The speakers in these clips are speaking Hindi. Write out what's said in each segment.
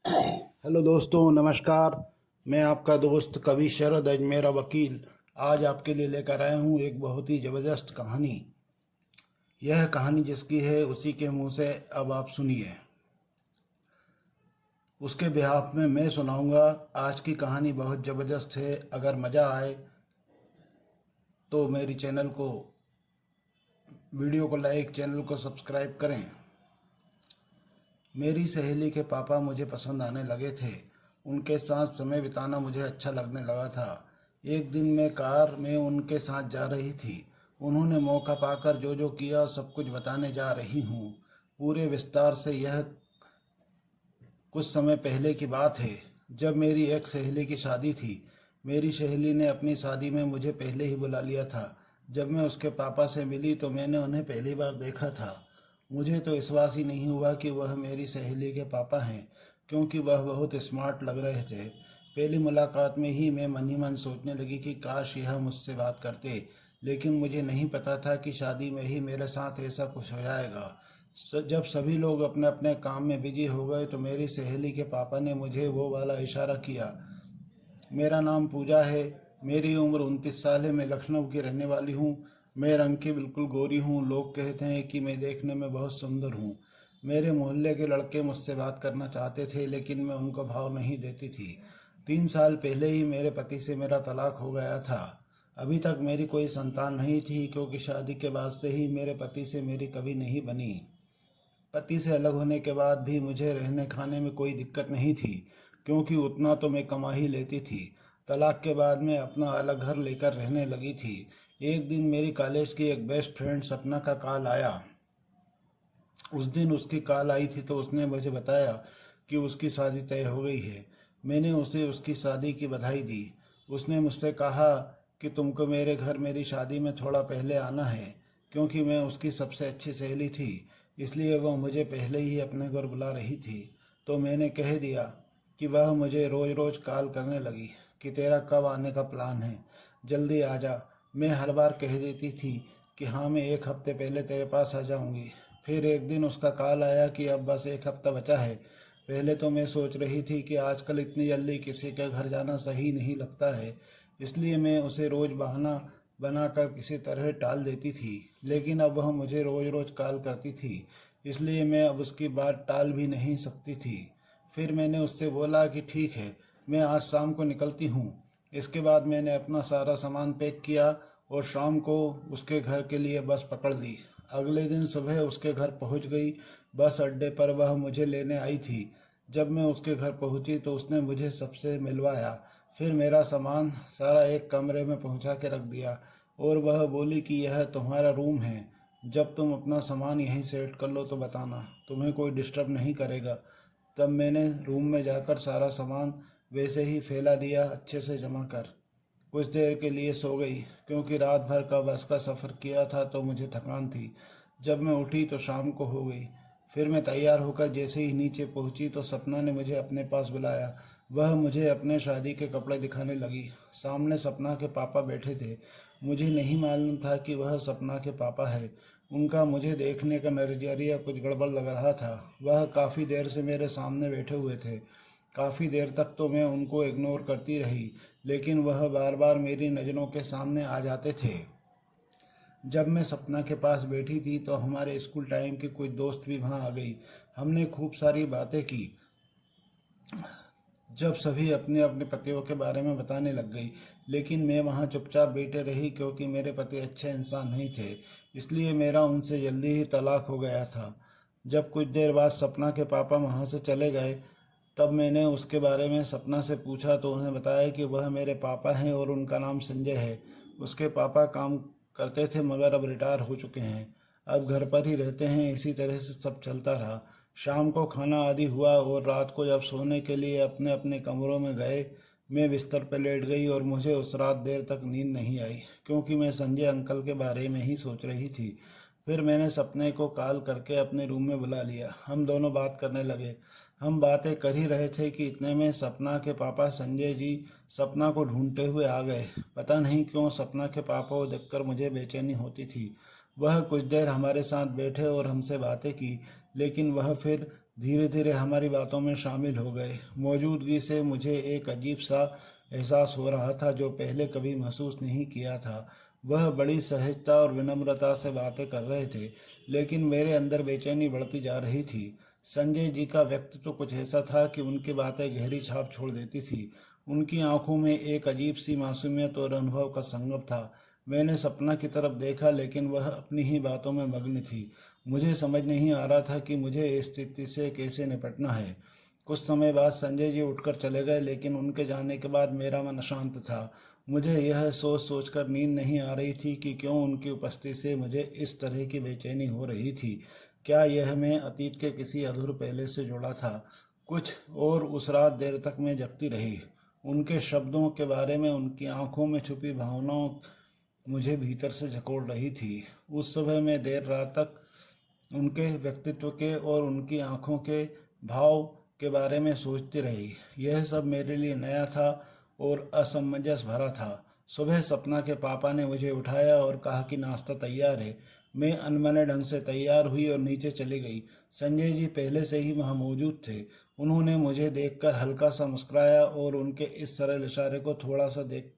हेलो दोस्तों, नमस्कार। मैं आपका दोस्त कवि शरद अजमेरा वकील आज आपके लिए लेकर आया हूँ एक बहुत ही ज़बरदस्त कहानी। यह कहानी जिसकी है उसी के मुंह से अब आप सुनिए। उसके बिहाफ में मैं सुनाऊंगा। आज की कहानी बहुत ज़बरदस्त है। अगर मज़ा आए तो मेरी वीडियो को लाइक, चैनल को सब्सक्राइब करें। मेरी सहेली के पापा मुझे पसंद आने लगे थे। उनके साथ समय बिताना मुझे अच्छा लगने लगा था। एक दिन मैं कार में उनके साथ जा रही थी। उन्होंने मौका पाकर जो जो किया सब कुछ बताने जा रही हूँ, पूरे विस्तार से। यह कुछ समय पहले की बात है, जब मेरी एक सहेली की शादी थी। मेरी सहेली ने अपनी शादी में मुझे पहले ही बुला लिया था। जब मैं उसके पापा से मिली तो मैंने उन्हें पहली बार देखा था। मुझे तो विश्वास ही नहीं हुआ कि वह मेरी सहेली के पापा हैं, क्योंकि वह बहुत स्मार्ट लग रहे थे। पहली मुलाकात में ही मैं मन ही मन सोचने लगी कि काश यह मुझसे बात करते, लेकिन मुझे नहीं पता था कि शादी में ही मेरे साथ ऐसा कुछ हो जाएगा। जब सभी लोग अपने अपने काम में बिजी हो गए तो मेरी सहेली के पापा ने मुझे वो वाला इशारा किया। मेरा नाम पूजा है। मेरी उम्र 29 साल है। मैं लखनऊ की रहने वाली हूँ। मैं रंग की बिल्कुल गोरी हूँ। लोग कहते हैं कि मैं देखने में बहुत सुंदर हूँ। मेरे मोहल्ले के लड़के मुझसे बात करना चाहते थे, लेकिन मैं उनको भाव नहीं देती थी। 3 साल पहले ही मेरे पति से मेरा तलाक हो गया था। अभी तक मेरी कोई संतान नहीं थी, क्योंकि शादी के बाद से ही मेरे पति से मेरी कभी नहीं बनी। पति से अलग होने के बाद भी मुझे रहने खाने में कोई दिक्कत नहीं थी, क्योंकि उतना तो मैं कमा ही लेती थी। तलाक के बाद मैं अपना अलग घर लेकर रहने लगी थी। एक दिन मेरी कॉलेज की एक बेस्ट फ्रेंड सपना का कॉल आया। उस दिन उसकी कॉल आई थी तो उसने मुझे बताया कि उसकी शादी तय हो गई है। मैंने उसे उसकी शादी की बधाई दी। उसने मुझसे कहा कि तुमको मेरे घर मेरी शादी में थोड़ा पहले आना है। क्योंकि मैं उसकी सबसे अच्छी सहेली थी, इसलिए वह मुझे पहले ही अपने घर बुला रही थी। तो मैंने कह दिया कि वह मुझे रोज़ रोज़ कॉल करने लगी कि तेरा कब आने का प्लान है, जल्दी आ जा। मैं हर बार कह देती थी कि हाँ, मैं एक हफ्ते पहले तेरे पास आ जाऊंगी। फिर एक दिन उसका कॉल आया कि अब बस एक हफ्ता बचा है। पहले तो मैं सोच रही थी कि आजकल इतनी जल्दी किसी के घर जाना सही नहीं लगता है, इसलिए मैं उसे रोज़ बहाना बनाकर किसी तरह टाल देती थी। लेकिन अब वह मुझे रोज़ रोज़ कॉल करती थी, इसलिए मैं अब उसकी बात टाल भी नहीं सकती थी। फिर मैंने उससे बोला कि ठीक है, मैं आज शाम को निकलती हूँ। इसके बाद मैंने अपना सारा सामान पैक किया और शाम को उसके घर के लिए बस पकड़ ली। अगले दिन सुबह उसके घर पहुंच गई। बस अड्डे पर वह मुझे लेने आई थी। जब मैं उसके घर पहुंची तो उसने मुझे सबसे मिलवाया। फिर मेरा सामान सारा एक कमरे में पहुंचा के रख दिया और वह बोली कि यह तुम्हारा रूम है। जब तुम अपना सामान यहीं सेट कर लो तो बताना, तुम्हें कोई डिस्टर्ब नहीं करेगा। तब मैंने रूम में जाकर सारा सामान वैसे ही फैला दिया, अच्छे से जमा कर। कुछ देर के लिए सो गई, क्योंकि रात भर का बस का सफ़र किया था तो मुझे थकान थी। जब मैं उठी तो शाम को हो गई। फिर मैं तैयार होकर जैसे ही नीचे पहुंची तो सपना ने मुझे अपने पास बुलाया। वह मुझे अपने शादी के कपड़े दिखाने लगी। सामने सपना के पापा बैठे थे। मुझे नहीं मालूम था कि वह सपना के पापा है। उनका मुझे देखने का नज़रिया कुछ गड़बड़ लग रहा था। वह काफ़ी देर से मेरे सामने बैठे हुए थे। काफ़ी देर तक तो मैं उनको इग्नोर करती रही, लेकिन वह बार बार मेरी नज़रों के सामने आ जाते थे। जब मैं सपना के पास बैठी थी तो हमारे स्कूल टाइम की कुछ दोस्त भी वहाँ आ गई। हमने खूब सारी बातें की। जब सभी अपने अपने पतियों के बारे में बताने लग गई, लेकिन मैं वहाँ चुपचाप बैठे रही, क्योंकि मेरे पति अच्छे इंसान नहीं थे। इसलिए मेरा उनसे जल्दी ही तलाक हो गया था। जब कुछ देर बाद सपना के पापा वहाँ से चले गए, तब मैंने उसके बारे में सपना से पूछा तो उन्हें बताया कि वह मेरे पापा हैं और उनका नाम संजय है। उसके पापा काम करते थे, मगर अब रिटायर हो चुके हैं। अब घर पर ही रहते हैं। इसी तरह से सब चलता रहा। शाम को खाना आदि हुआ और रात को जब सोने के लिए अपने अपने कमरों में गए, मैं बिस्तर पर लेट गई और मुझे उस रात देर तक नींद नहीं आई, क्योंकि मैं संजय अंकल के बारे में ही सोच रही थी। फिर मैंने सपने को कॉल करके अपने रूम में बुला लिया। हम दोनों बात करने लगे। हम बातें कर ही रहे थे कि इतने में सपना के पापा संजय जी सपना को ढूंढते हुए आ गए। पता नहीं क्यों सपना के पापा को देखकर मुझे बेचैनी होती थी। वह कुछ देर हमारे साथ बैठे और हमसे बातें की, लेकिन वह फिर धीरे धीरे हमारी बातों में शामिल हो गए। मौजूदगी से मुझे एक अजीब सा एहसास हो रहा था जो पहले कभी महसूस नहीं किया था। वह बड़ी सहजता और विनम्रता से बातें कर रहे थे, लेकिन मेरे अंदर बेचैनी बढ़ती जा रही थी। संजय जी का व्यक्तित्व कुछ ऐसा था कि उनकी बातें गहरी छाप छोड़ देती थी। उनकी आंखों में एक अजीब सी मासूमियत और अनुभव का संगम था। मैंने सपना की तरफ देखा, लेकिन वह अपनी ही बातों में मग्न थी। मुझे समझ नहीं आ रहा था कि मुझे इस स्थिति से कैसे निपटना है। कुछ समय बाद संजय जी उठकर चले गए, लेकिन उनके जाने के बाद मेरा मन अशांत था। मुझे यह सोच सोचकर नींद नहीं आ रही थी कि क्यों उनकी उपस्थिति से मुझे इस तरह की बेचैनी हो रही थी। क्या यह मैं अतीत के किसी अधूरे पहले से जुड़ा था? कुछ और उस रात देर तक मैं जगती रही। उनके शब्दों के बारे में, उनकी आंखों में छुपी भावनाओं मुझे भीतर से झकोड़ रही थी। उस सुबह मैं देर रात तक उनके व्यक्तित्व के और उनकी आंखों के भाव के बारे में सोचती रही। यह सब मेरे लिए नया था और असमंजस भरा था। सुबह सपना के पापा ने मुझे उठाया और कहा कि नाश्ता तैयार है। मैं अनमने ढंग से तैयार हुई और नीचे चली गई। संजय जी पहले से ही वहाँ मौजूद थे। उन्होंने मुझे देखकर हल्का सा मुस्कुराया और उनके इस सरल इशारे को थोड़ा सा देख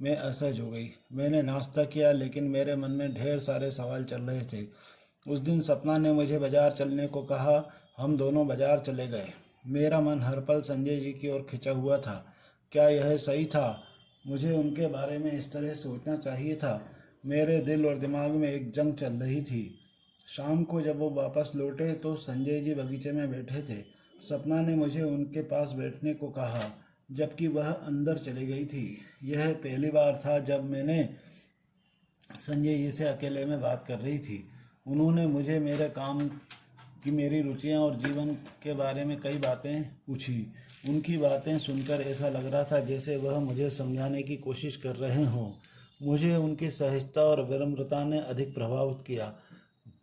मैं असहज हो गई। मैंने नाश्ता किया, लेकिन मेरे मन में ढेर सारे सवाल चल रहे थे। उस दिन सपना ने मुझे बाजार चलने को कहा। हम दोनों बाजार चले गए। मेरा मन हर पल संजय जी की ओर खिंचा हुआ था। क्या यह सही था? मुझे उनके बारे में इस तरह सोचना चाहिए था? मेरे दिल और दिमाग में एक जंग चल रही थी। शाम को जब वो वापस लौटे तो संजय जी बगीचे में बैठे थे। सपना ने मुझे उनके पास बैठने को कहा, जबकि वह अंदर चली गई थी। यह पहली बार था जब मैंने संजय जी से अकेले में बात कर रही थी। उन्होंने मुझे मेरे काम की, मेरी रुचियां और जीवन के बारे में कई बातें पूछी। उनकी बातें सुनकर ऐसा लग रहा था जैसे वह मुझे समझाने की कोशिश कर रहे हों। मुझे उनकी सहजता और विनम्रता ने अधिक प्रभावित किया।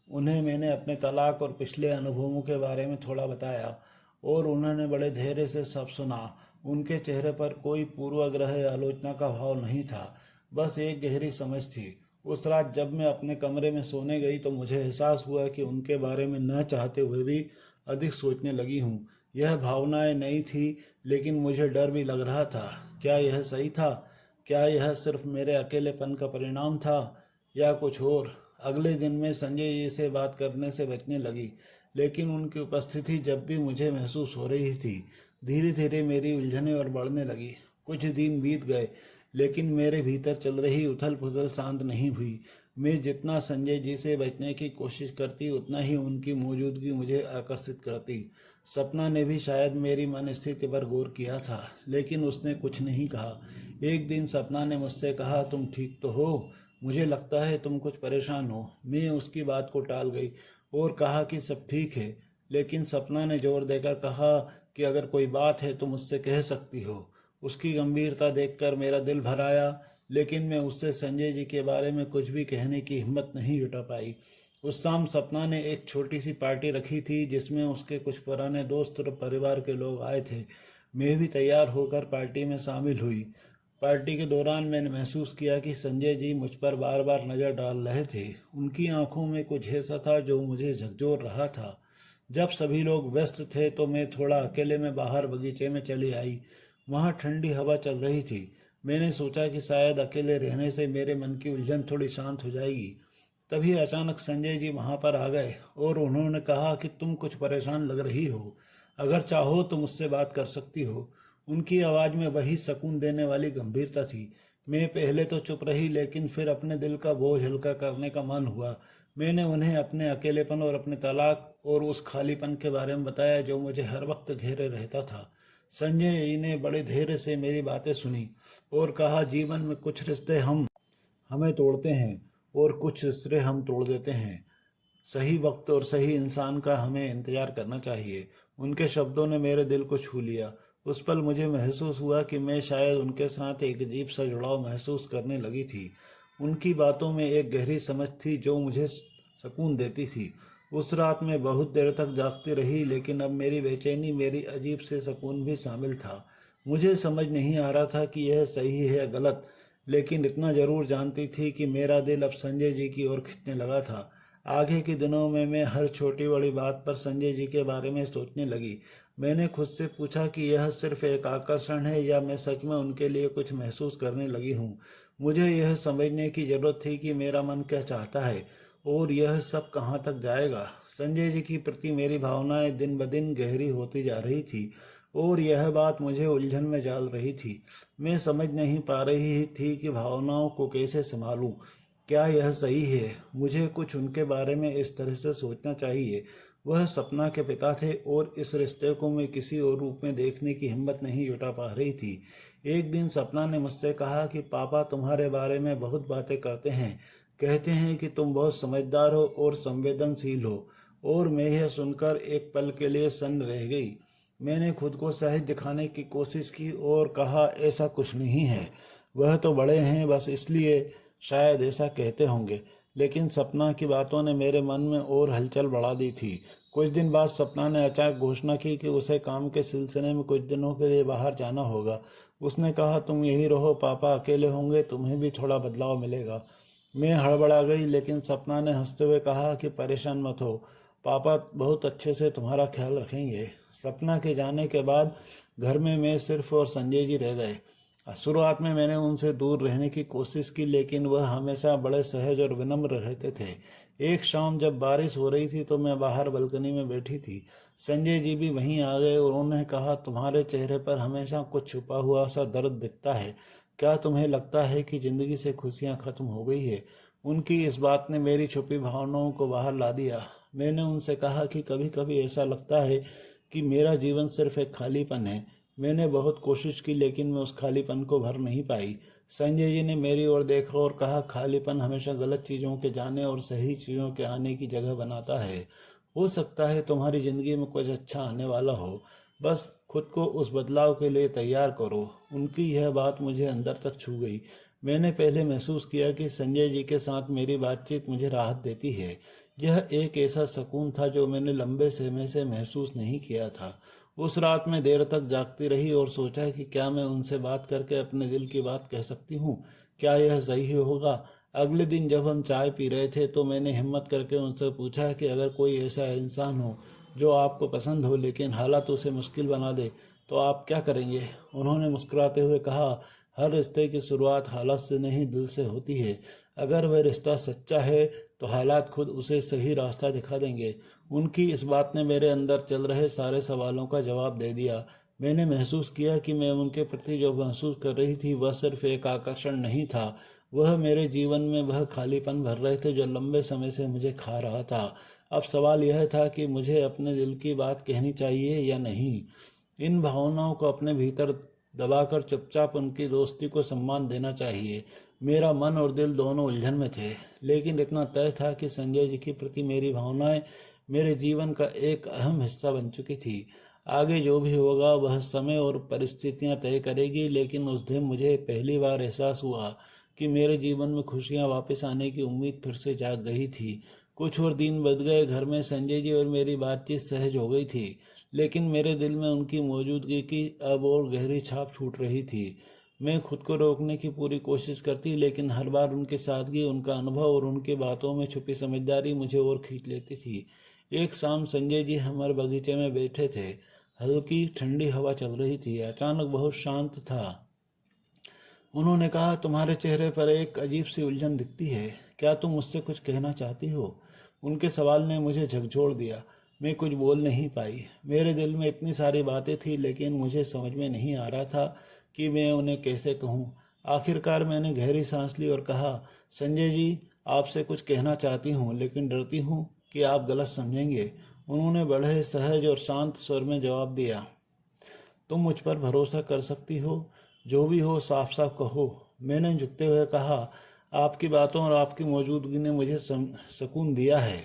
उन्हें मैंने अपने तलाक और पिछले अनुभवों के बारे में थोड़ा बताया और उन्होंने बड़े धैर्य से सब सुना। उनके चेहरे पर कोई पूर्वाग्रह या आलोचना का भाव नहीं था, बस एक गहरी समझ थी। उस रात जब मैं अपने कमरे में सोने गई तो मुझे एहसास हुआ कि उनके बारे में न चाहते हुए भी अधिक सोचने लगी हूँ। यह भावनाएं नई थी, लेकिन मुझे डर भी लग रहा था। क्या यह सही था? क्या यह सिर्फ मेरे अकेलेपन का परिणाम था या कुछ और? अगले दिन मैं संजय जी से बात करने से बचने लगी, लेकिन उनकी उपस्थिति जब भी मुझे महसूस हो रही थी, धीरे धीरे मेरी उलझनें और बढ़ने लगी। कुछ दिन बीत गए, लेकिन मेरे भीतर चल रही उथल पुथल शांत नहीं हुई। मैं जितना संजय जी से बचने की कोशिश करती, उतना ही उनकी मौजूदगी मुझे आकर्षित करती। सपना ने भी शायद मेरी मन स्थिति पर गौर किया था, लेकिन उसने कुछ नहीं कहा। एक दिन सपना ने मुझसे कहा, तुम ठीक तो हो? मुझे लगता है तुम कुछ परेशान हो। मैं उसकी बात को टाल गई और कहा कि सब ठीक है, लेकिन सपना ने जोर देकर कहा कि अगर कोई बात है तो मुझसे कह सकती हो। उसकी गंभीरता देखकर मेरा दिल भर आया, लेकिन मैं उससे संजय जी के बारे में कुछ भी कहने की हिम्मत नहीं जुटा पाई। उस शाम सपना ने एक छोटी सी पार्टी रखी थी, जिसमें उसके कुछ पुराने दोस्त और परिवार के लोग आए थे। मैं भी तैयार होकर पार्टी में शामिल हुई। पार्टी के दौरान मैंने महसूस किया कि संजय जी मुझ पर बार बार नज़र डाल रहे थे। उनकी आंखों में कुछ ऐसा था जो मुझे झकझोर रहा था। जब सभी लोग व्यस्त थे तो मैं थोड़ा अकेले में बाहर बगीचे में चली आई। वहाँ ठंडी हवा चल रही थी। मैंने सोचा कि शायद अकेले रहने से मेरे मन की उलझन थोड़ी शांत हो जाएगी। तभी अचानक संजय जी वहाँ पर आ गए और उन्होंने कहा कि तुम कुछ परेशान लग रही हो, अगर चाहो तो मुझसे बात कर सकती हो। उनकी आवाज़ में वही सुकून देने वाली गंभीरता थी। मैं पहले तो चुप रही, लेकिन फिर अपने दिल का बोझ हल्का करने का मन हुआ। मैंने उन्हें अपने अकेलेपन और अपने तलाक और उस खालीपन के बारे में बताया जो मुझे हर वक्त घेरे रहता था। संजय जी ने बड़े धैर्य से मेरी बातें सुनी और कहा, जीवन में कुछ रिश्ते हमें तोड़ते हैं और कुछ रिश्ते हम तोड़ देते हैं। सही वक्त और सही इंसान का हमें इंतजार करना चाहिए। उनके शब्दों ने मेरे दिल को छू लिया। उस पल मुझे महसूस हुआ कि मैं शायद उनके साथ एक अजीब सा जुड़ाव महसूस करने लगी थी। उनकी बातों में एक गहरी समझ थी जो मुझे सुकून देती थी। उस रात मैं बहुत देर तक जागती रही, लेकिन अब मेरी बेचैनी मेरी अजीब से सुकून भी शामिल था। मुझे समझ नहीं आ रहा था कि यह सही है या गलत, लेकिन इतना जरूर जानती थी कि मेरा दिल अब संजय जी की ओर खिंचने लगा था। आगे के दिनों में मैं हर छोटी बड़ी बात पर संजय जी के बारे में सोचने लगी। मैंने खुद से पूछा कि यह सिर्फ एक आकर्षण है या मैं सच में उनके लिए कुछ महसूस करने लगी हूँ। मुझे यह समझने की जरूरत थी कि मेरा मन क्या चाहता है और यह सब कहाँ तक जाएगा। संजय जी के प्रति मेरी भावनाएं दिन ब दिन गहरी होती जा रही थी और यह बात मुझे उलझन में डाल रही थी। मैं समझ नहीं पा रही थी कि भावनाओं को कैसे संभालूं। क्या यह सही है? मुझे कुछ उनके बारे में इस तरह से सोचना चाहिए। वह सपना के पिता थे और इस रिश्ते को मैं किसी और रूप में देखने की हिम्मत नहीं जुटा पा रही थी। एक दिन सपना ने मुझसे कहा कि पापा तुम्हारे बारे में बहुत बातें करते हैं, कहते हैं कि तुम बहुत समझदार हो और संवेदनशील हो। और मैं यह सुनकर एक पल के लिए सन्न रह गई। मैंने खुद को सहज दिखाने की कोशिश की और कहा, ऐसा कुछ नहीं है, वह तो बड़े हैं, बस इसलिए शायद ऐसा कहते होंगे। लेकिन सपना की बातों ने मेरे मन में और हलचल बढ़ा दी थी। कुछ दिन बाद सपना ने अचानक घोषणा की कि उसे काम के सिलसिले में कुछ दिनों के लिए बाहर जाना होगा। उसने कहा, तुम यही रहो, पापा अकेले होंगे, तुम्हें भी थोड़ा बदलाव मिलेगा। मैं हड़बड़ा गई, लेकिन सपना ने हंसते हुए कहा कि परेशान मत हो, पापा बहुत अच्छे से तुम्हारा ख्याल रखेंगे। सपना के जाने के बाद घर में मैं सिर्फ और संजय जी रह गए। शुरुआत में मैंने उनसे दूर रहने की कोशिश की, लेकिन वह हमेशा बड़े सहज और विनम्र रहते थे। एक शाम जब बारिश हो रही थी तो मैं बाहर बालकनी में बैठी थी। संजय जी भी वहीं आ गए और उन्होंने कहा, तुम्हारे चेहरे पर हमेशा कुछ छुपा हुआ सा दर्द दिखता है। क्या तुम्हें लगता है कि जिंदगी से खुशियां खत्म हो गई है? उनकी इस बात ने मेरी छुपी भावनाओं को बाहर ला दिया। मैंने उनसे कहा कि कभी कभी ऐसा लगता है कि मेरा जीवन सिर्फ एक खालीपन है। मैंने बहुत कोशिश की, लेकिन मैं उस खालीपन को भर नहीं पाई। संजय जी ने मेरी ओर देखा और कहा, खालीपन हमेशा गलत चीज़ों के जाने और सही चीज़ों के आने की जगह बनाता है। हो सकता है तुम्हारी ज़िंदगी में कुछ अच्छा आने वाला हो, बस खुद को उस बदलाव के लिए तैयार करो। उनकी यह बात मुझे अंदर तक छू गई। मैंने पहले महसूस किया कि संजय जी के साथ मेरी बातचीत मुझे राहत देती है। यह एक ऐसा सुकून था जो मैंने लंबे समय से महसूस नहीं किया था। उस रात में देर तक जागती रही और सोचा कि क्या मैं उनसे बात करके अपने दिल की बात कह सकती हूँ? क्या यह सही होगा? अगले दिन जब हम चाय पी रहे थे तो मैंने हिम्मत करके उनसे पूछा कि अगर कोई ऐसा इंसान हो जो आपको पसंद हो लेकिन हालात उसे मुश्किल बना दे, तो आप क्या करेंगे? उन्होंने मुस्कुराते हुए कहा, हर रिश्ते की शुरुआत हालात से नहीं, दिल से होती है। अगर वह रिश्ता सच्चा है तो हालात खुद उसे सही रास्ता दिखा देंगे। उनकी इस बात ने मेरे अंदर चल रहे सारे सवालों का जवाब दे दिया। मैंने महसूस किया कि मैं उनके प्रति जो महसूस कर रही थी वह सिर्फ एक आकर्षण नहीं था, वह मेरे जीवन में वह खालीपन भर रहे थे जो लंबे समय से मुझे खा रहा था। अब सवाल यह था कि मुझे अपने दिल की बात कहनी चाहिए या नहीं। इन भावनाओं को अपने भीतर दबाकर चुपचाप उनकी दोस्ती को सम्मान देना चाहिए। मेरा मन और दिल दोनों उलझन में थे, लेकिन इतना तय था कि संजय जी के प्रति मेरी भावनाएं मेरे जीवन का एक अहम हिस्सा बन चुकी थी। आगे जो भी होगा वह समय और परिस्थितियां तय करेगी, लेकिन उस दिन मुझे पहली बार एहसास हुआ कि मेरे जीवन में खुशियां वापस आने की उम्मीद फिर से जाग गई थी। कुछ और दिन बद गए, घर में संजय जी और मेरी बातचीत सहज हो गई थी, लेकिन मेरे दिल में उनकी मौजूदगी की अब और गहरी छाप छूट रही थी। मैं खुद को रोकने की पूरी कोशिश करती, लेकिन हर बार उनकी सादगी, उनका अनुभव और उनकी बातों में छुपी समझदारी मुझे और खींच लेती थी। एक शाम संजय जी हमारे बगीचे में बैठे थे। हल्की ठंडी हवा चल रही थी। अचानक बहुत शांत था। उन्होंने कहा, तुम्हारे चेहरे पर एक अजीब सी उलझन दिखती है, क्या तुम मुझसे कुछ कहना चाहती हो? उनके सवाल ने मुझे झकझोर दिया। मैं कुछ बोल नहीं पाई। मेरे दिल में इतनी सारी बातें थी, लेकिन मुझे समझ में नहीं आ रहा था कि मैं उन्हें कैसे कहूँ। आखिरकार मैंने गहरी सांस ली और कहा, संजय जी, आपसे कुछ कहना चाहती हूँ, लेकिन डरती हूँ कि आप गलत समझेंगे। उन्होंने बड़े सहज और शांत स्वर में जवाब दिया, तुम मुझ पर भरोसा कर सकती हो, जो भी हो साफ साफ कहो। मैंने झुकते हुए कहा, आपकी बातों और आपकी मौजूदगी ने मुझे सुकून दिया है।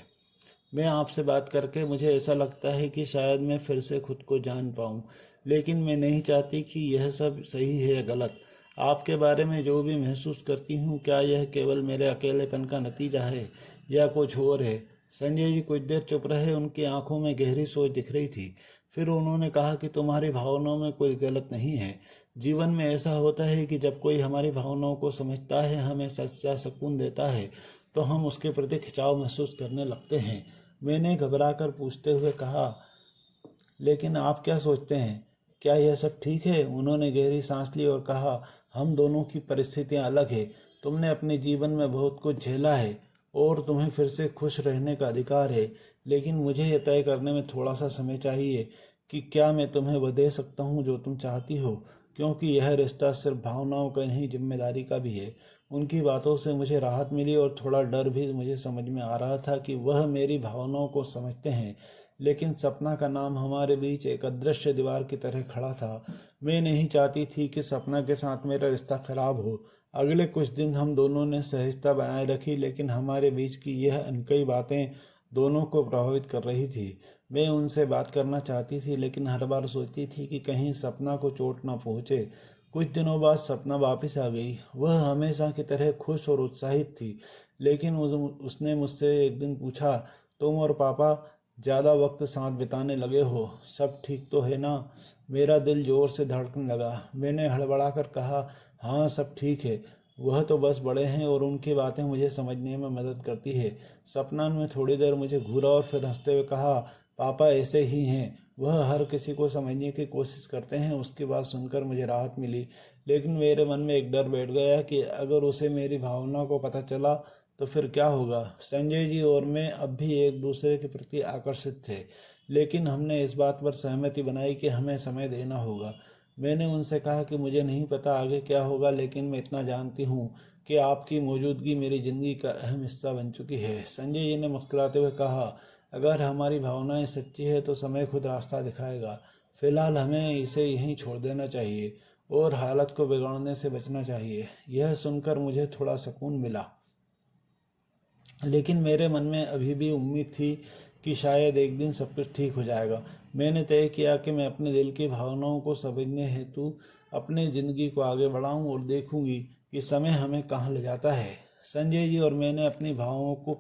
मैं आपसे बात करके मुझे ऐसा लगता है कि शायद मैं फिर से खुद को जान पाऊँ, लेकिन मैं नहीं चाहती कि यह सब सही है या गलत। आपके बारे में जो भी महसूस करती हूँ, क्या यह केवल मेरे अकेलेपन का नतीजा है या कुछ और है? संजय जी कुछ देर चुप रहे। उनकी आंखों में गहरी सोच दिख रही थी। फिर उन्होंने कहा कि तुम्हारी भावनाओं में कोई गलत नहीं है। जीवन में ऐसा होता है कि जब कोई हमारी भावनाओं को समझता है, हमें सच्चा सुकून देता है, तो हम उसके प्रति खिंचाव महसूस करने लगते हैं। मैंने घबराकर पूछते हुए कहा, लेकिन आप क्या सोचते हैं, क्या यह सब ठीक है? उन्होंने गहरी सांस ली और कहा, हम दोनों की परिस्थितियां अलग है। तुमने अपने जीवन में बहुत कुछ झेला है और तुम्हें फिर से खुश रहने का अधिकार है, लेकिन मुझे यह तय करने में थोड़ा सा समय चाहिए कि क्या मैं तुम्हें वह दे सकता हूँ जो तुम चाहती हो, क्योंकि यह रिश्ता सिर्फ भावनाओं का नहीं, जिम्मेदारी का भी है। उनकी बातों से मुझे राहत मिली और थोड़ा डर भी। मुझे समझ में आ रहा था कि वह मेरी भावनाओं को समझते हैं, लेकिन सपना का नाम हमारे बीच एक अदृश्य दीवार की तरह खड़ा था। मैं नहीं चाहती थी कि सपना के साथ मेरा रिश्ता खराब हो। अगले कुछ दिन हम दोनों ने सहजता बनाए रखी, लेकिन हमारे बीच की यह अनकही बातें दोनों को प्रभावित कर रही थी। मैं उनसे बात करना चाहती थी, लेकिन हर बार सोचती थी कि कहीं सपना को चोट ना पहुंचे। कुछ दिनों बाद सपना वापस आ गई। वह हमेशा की तरह खुश और उत्साहित थी, लेकिन उसने मुझसे एक दिन पूछा, तुम और पापा ज़्यादा वक्त साथ बिताने लगे हो, सब ठीक तो है ना? मेरा दिल जोर से धड़कने लगा। मैंने हड़बड़ाकर कहा, हाँ सब ठीक है। वह तो बस बड़े हैं और उनकी बातें मुझे समझने में मदद करती है। सपना ने थोड़ी देर मुझे घूरा और फिर हंसते हुए कहा, पापा ऐसे ही हैं, वह हर किसी को समझने की कोशिश करते हैं। उसकी बात सुनकर मुझे राहत मिली, लेकिन मेरे मन में एक डर बैठ गया कि अगर उसे मेरी भावना को पता चला तो फिर क्या होगा। संजय जी और मैं अब भी एक दूसरे के प्रति आकर्षित थे, लेकिन हमने इस बात पर सहमति बनाई कि हमें समय देना होगा। मैंने उनसे कहा कि मुझे नहीं पता आगे क्या होगा, लेकिन मैं इतना जानती हूँ कि आपकी मौजूदगी मेरी ज़िंदगी का अहम हिस्सा बन चुकी है। संजय जी ने मुस्कुराते हुए कहा, अगर हमारी भावनाएं सच्ची है तो समय खुद रास्ता दिखाएगा। फिलहाल हमें इसे यहीं छोड़ देना चाहिए और हालत को बिगड़ने से बचना चाहिए। यह सुनकर मुझे थोड़ा सुकून मिला, लेकिन मेरे मन में अभी भी उम्मीद थी कि शायद एक दिन सब कुछ ठीक हो जाएगा। मैंने तय किया कि मैं अपने दिल की भावनाओं को समझने हेतु अपनी ज़िंदगी को आगे बढ़ाऊं और देखूंगी कि समय हमें कहाँ ले जाता है। संजय जी और मैंने अपनी भावों को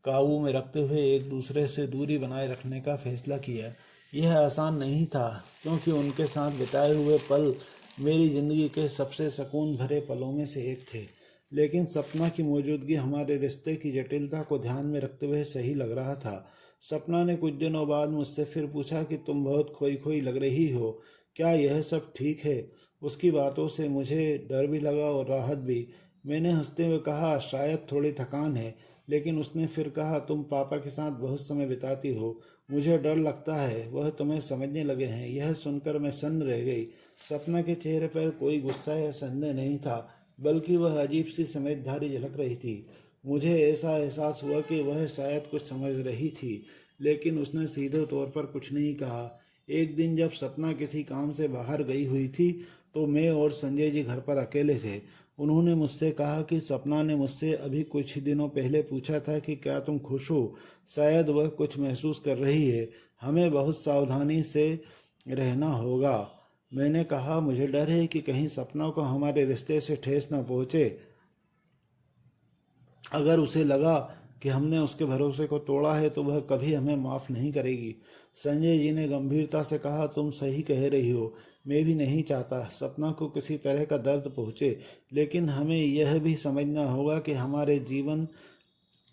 काबू में रखते हुए एक दूसरे से दूरी बनाए रखने का फैसला किया। यह आसान नहीं था, क्योंकि उनके साथ बिताए हुए पल मेरी ज़िंदगी के सबसे सुकून भरे पलों में से एक थे। लेकिन सपना की मौजूदगी हमारे रिश्ते की जटिलता को ध्यान में रखते हुए सही लग रहा था। सपना ने कुछ दिनों बाद मुझसे फिर पूछा कि तुम बहुत खोई खोई लग रही हो, क्या यह सब ठीक है? उसकी बातों से मुझे डर भी लगा और राहत भी। मैंने हंसते हुए कहा, शायद थोड़ी थकान है। लेकिन उसने फिर कहा, तुम पापा के साथ बहुत समय बिताती हो, मुझे डर लगता है वह तुम्हें समझने लगे हैं। यह सुनकर मैं सन्न रह गई। सपना के चेहरे पर कोई गुस्सा या संदेह नहीं था, बल्कि वह अजीब सी समझदारी झलक रही थी। मुझे ऐसा एहसास हुआ कि वह शायद कुछ समझ रही थी, लेकिन उसने सीधे तौर पर कुछ नहीं कहा। एक दिन जब सपना किसी काम से बाहर गई हुई थी, तो मैं और संजय जी घर पर अकेले थे। उन्होंने मुझसे कहा कि सपना ने मुझसे अभी कुछ ही दिनों पहले पूछा था कि क्या तुम खुश हो। शायद वह कुछ महसूस कर रही है। हमें बहुत सावधानी से रहना होगा। मैंने कहा, मुझे डर है कि कहीं सपना को हमारे रिश्ते से ठेस न पहुंचे। अगर उसे लगा कि हमने उसके भरोसे को तोड़ा है तो वह कभी हमें माफ़ नहीं करेगी। संजय जी ने गंभीरता से कहा, तुम सही कह रही हो। मैं भी नहीं चाहता सपना को किसी तरह का दर्द पहुंचे, लेकिन हमें यह भी समझना होगा कि हमारे जीवन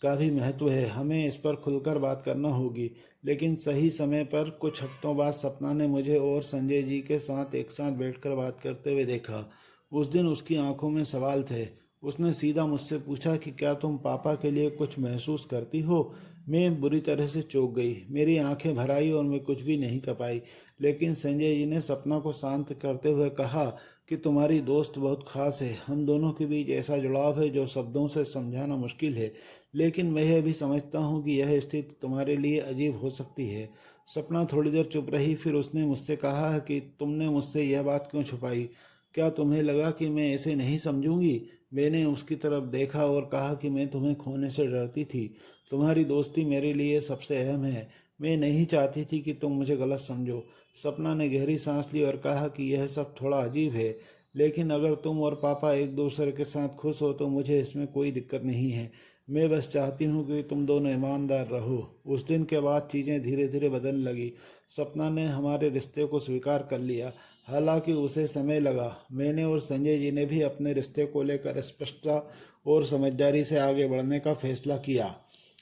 का भी महत्व है। हमें इस पर खुलकर बात करना होगी। लेकिन सही समय पर कुछ हफ्तों बाद सपना ने मुझे और संजय जी के साथ एक साथ बैठकर बात करते हुए देखा। उस दिन उसकी आंखों में सवाल थे। उसने सीधा मुझसे पूछा कि क्या तुम पापा के लिए कुछ महसूस करती हो? मैं बुरी तरह से चौंक गई। मेरी आंखें भर आई और मैं कुछ भी नहीं कर पाई। लेकिन संजय जी ने सपना को शांत करते हुए कहा कि तुम्हारी दोस्त बहुत खास है। हम दोनों के बीच ऐसा जुड़ाव है जो शब्दों से समझाना मुश्किल है। लेकिन मैं यह भी समझता हूँ कि यह स्थिति तुम्हारे लिए अजीब हो सकती है। सपना थोड़ी देर चुप रही, फिर उसने मुझसे कहा कि तुमने मुझसे यह बात क्यों छुपाई? क्या तुम्हें लगा कि मैं ऐसे नहीं समझूंगी? मैंने उसकी तरफ देखा और कहा कि मैं तुम्हें खोने से डरती थी। तुम्हारी दोस्ती मेरे लिए सबसे अहम है। मैं नहीं चाहती थी कि तुम मुझे गलत समझो। सपना ने गहरी सांस ली और कहा कि यह सब थोड़ा अजीब है, लेकिन अगर तुम और पापा एक दूसरे के साथ खुश हो तो मुझे इसमें कोई दिक्कत नहीं है। मैं बस चाहती हूँ कि तुम दोनों ईमानदार रहो। उस दिन के बाद चीज़ें धीरे धीरे बदलने लगी। सपना ने हमारे रिश्ते को स्वीकार कर लिया, हालांकि उसे समय लगा। मैंने और संजय जी ने भी अपने रिश्ते को लेकर स्पष्टता और समझदारी से आगे बढ़ने का फैसला किया।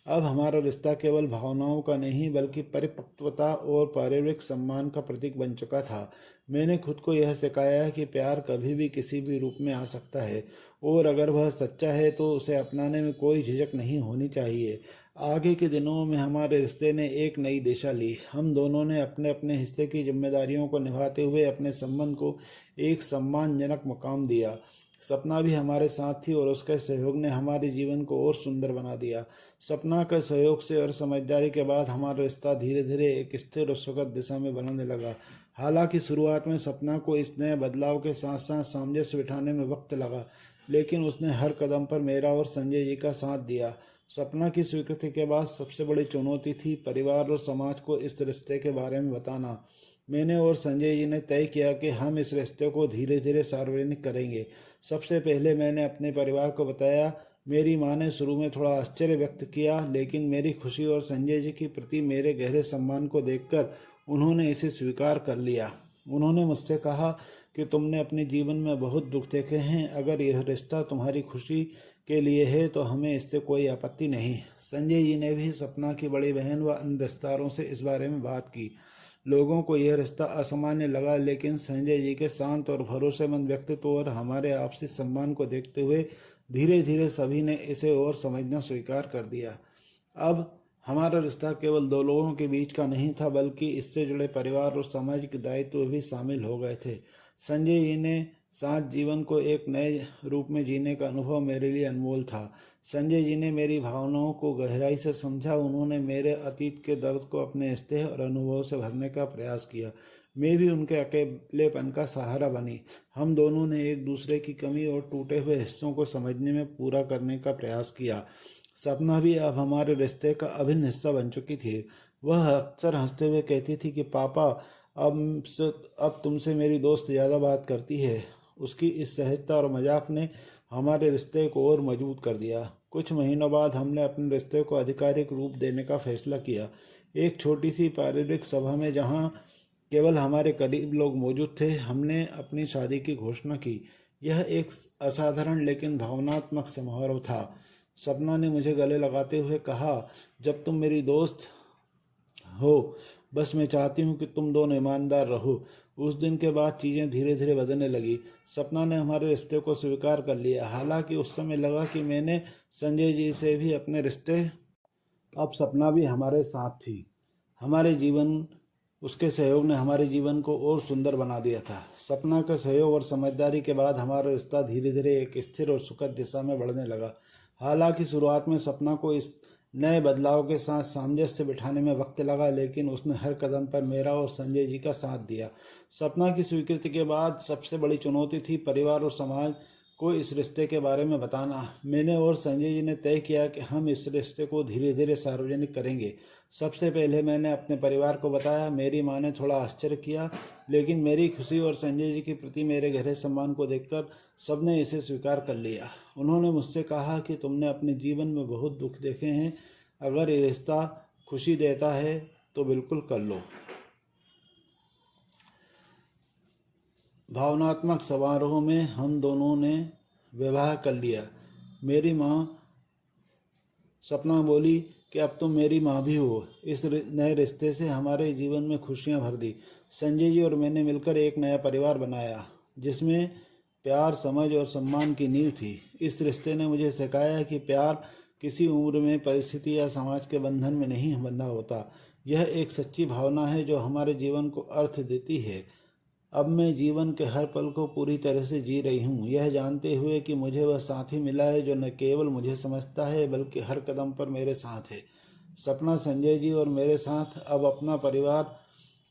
अब हमारा रिश्ता केवल भावनाओं का नहीं बल्कि परिपक्वता और पारिवारिक सम्मान का प्रतीक बन चुका था। मैंने खुद को यह सिखाया है कि प्यार कभी भी किसी भी रूप में आ सकता है और अगर वह सच्चा है तो उसे अपनाने में कोई झिझक नहीं होनी चाहिए। आगे के दिनों में हमारे रिश्ते ने एक नई दिशा ली। हम दोनों ने अपने अपने हिस्से की जिम्मेदारियों को निभाते हुए अपने संबंध को एक सम्मानजनक मुकाम दिया। सपना भी हमारे साथ थी और उसके सहयोग ने हमारे जीवन को और सुंदर बना दिया। सपना के सहयोग से और समझदारी के बाद हमारा रिश्ता धीरे धीरे एक स्थिर और सुखद दिशा में बनने लगा। हालांकि शुरुआत में सपना को इस नए बदलाव के साथ साथ सामंजस्य बिठाने में वक्त लगा, लेकिन उसने हर कदम पर मेरा और संजय जी का साथ दिया। सपना की स्वीकृति के बाद सबसे बड़ी चुनौती थी परिवार और समाज को इस रिश्ते के बारे में बताना। मैंने और संजय जी ने तय किया कि हम इस रिश्ते को धीरे धीरे सार्वजनिक करेंगे। सबसे पहले मैंने अपने परिवार को बताया। मेरी माँ ने शुरू में थोड़ा आश्चर्य व्यक्त किया, लेकिन मेरी खुशी और संजय जी के प्रति मेरे गहरे सम्मान को देखकर उन्होंने इसे स्वीकार कर लिया। उन्होंने मुझसे कहा कि तुमने अपने जीवन में बहुत दुख देखे हैं, अगर यह रिश्ता तुम्हारी खुशी के लिए है तो हमें इससे कोई आपत्ति नहीं। संजय जी ने भी सपना की बड़ी बहन व अन्य रिश्तेदारों से इस बारे में बात की। लोगों को यह रिश्ता असामान्य लगा, लेकिन संजय जी के शांत और भरोसेमंद व्यक्तित्व और हमारे आपसी सम्मान को देखते हुए धीरे धीरे सभी ने इसे और समझना स्वीकार कर दिया। अब हमारा रिश्ता केवल दो लोगों के बीच का नहीं था, बल्कि इससे जुड़े परिवार और सामाजिक दायित्व भी शामिल हो गए थे। संजय जी ने साथ जीवन को एक नए रूप में जीने का अनुभव मेरे लिए अनमोल था। संजय जी ने मेरी भावनाओं को गहराई से समझा। उन्होंने मेरे अतीत के दर्द को अपने स्नेह और अनुभव से भरने का प्रयास किया। मैं भी उनके अकेलेपन का सहारा बनी। हम दोनों ने एक दूसरे की कमी और टूटे हुए हिस्सों को समझने में पूरा करने का प्रयास किया। सपना भी अब हमारे रिश्ते का अभिन्न हिस्सा बन चुकी थी। वह अक्सर हंसते हुए कहती थी कि पापा, अब तुमसे मेरी दोस्त ज़्यादा बात करती है। उसकी इस सहजता और मजाक ने हमारे रिश्ते को और मजबूत कर दिया। कुछ महीनों बाद हमने अपने रिश्ते को आधिकारिक रूप देने का फैसला किया। एक छोटी सी पारिवारिक सभा में, जहां केवल हमारे करीब लोग मौजूद थे, हमने अपनी शादी की घोषणा की। यह एक असाधारण लेकिन भावनात्मक समारोह था। सपना ने मुझे गले लगाते हुए कहा, जब तुम मेरी दोस्त हो, बस मैं चाहती हूँ कि तुम दोनों ईमानदार रहो। उस दिन के बाद चीज़ें धीरे धीरे बदलने लगी। सपना ने हमारे रिश्ते को स्वीकार कर लिया। हालांकि उस समय लगा कि मैंने संजय जी से भी अपने रिश्ते, अब सपना भी हमारे साथ थी। हमारे जीवन उसके सहयोग ने हमारे जीवन को और सुंदर बना दिया था। सपना के सहयोग और समझदारी के बाद हमारा रिश्ता धीरे धीरे एक स्थिर और सुखद दिशा में बढ़ने लगा। हालांकि शुरुआत में सपना को इस नए बदलाव के साथ सामंजस्य बिठाने में वक्त लगा, लेकिन उसने हर कदम पर मेरा और संजय जी का साथ दिया। सपना की स्वीकृति के बाद सबसे बड़ी चुनौती थी परिवार और समाज को इस रिश्ते के बारे में बताना। मैंने और संजय जी ने तय किया कि हम इस रिश्ते को धीरे धीरे सार्वजनिक करेंगे। सबसे पहले मैंने अपने परिवार को बताया। मेरी माँ ने थोड़ा आश्चर्य किया, लेकिन मेरी खुशी और संजय जी के प्रति मेरे गहरे सम्मान को देखकर सबने इसे स्वीकार कर लिया। उन्होंने मुझसे कहा कि तुमने अपने जीवन में बहुत दुख देखे हैं, अगर ये रिश्ता खुशी देता है तो बिल्कुल कर लो। भावनात्मक समारोह में हम दोनों ने विवाह कर लिया। मेरी माँ सपना बोली कि अब तुम मेरी माँ भी हो। इस नए रिश्ते से हमारे जीवन में खुशियाँ भर दी। संजय जी और मैंने मिलकर एक नया परिवार बनाया, जिसमें प्यार, समझ और सम्मान की नींव थी। इस रिश्ते ने मुझे सिखाया कि प्यार किसी उम्र में, परिस्थिति या समाज के बंधन में नहीं बंधा होता। यह एक सच्ची भावना है जो हमारे जीवन को अर्थ देती है। अब मैं जीवन के हर पल को पूरी तरह से जी रही हूँ, यह जानते हुए कि मुझे वह साथी मिला है जो न केवल मुझे समझता है बल्कि हर कदम पर मेरे साथ है। सपना, संजय जी और मेरे साथ अब अपना परिवार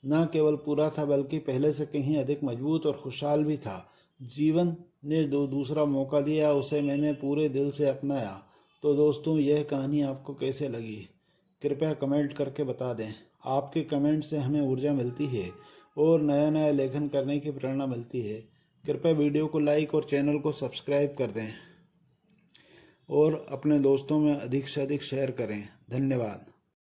न केवल पूरा था बल्कि पहले से कहीं अधिक मजबूत और खुशहाल भी था। जीवन ने दूसरा मौका दिया, उसे मैंने पूरे दिल से अपनाया। तो दोस्तों, यह कहानी आपको कैसे लगी? कृपया कमेंट करके बता दें। आपके कमेंट से हमें ऊर्जा मिलती है और नया नया लेखन करने की प्रेरणा मिलती है। कृपया वीडियो को लाइक और चैनल को सब्सक्राइब कर दें और अपने दोस्तों में अधिक से अधिक शेयर करें। धन्यवाद।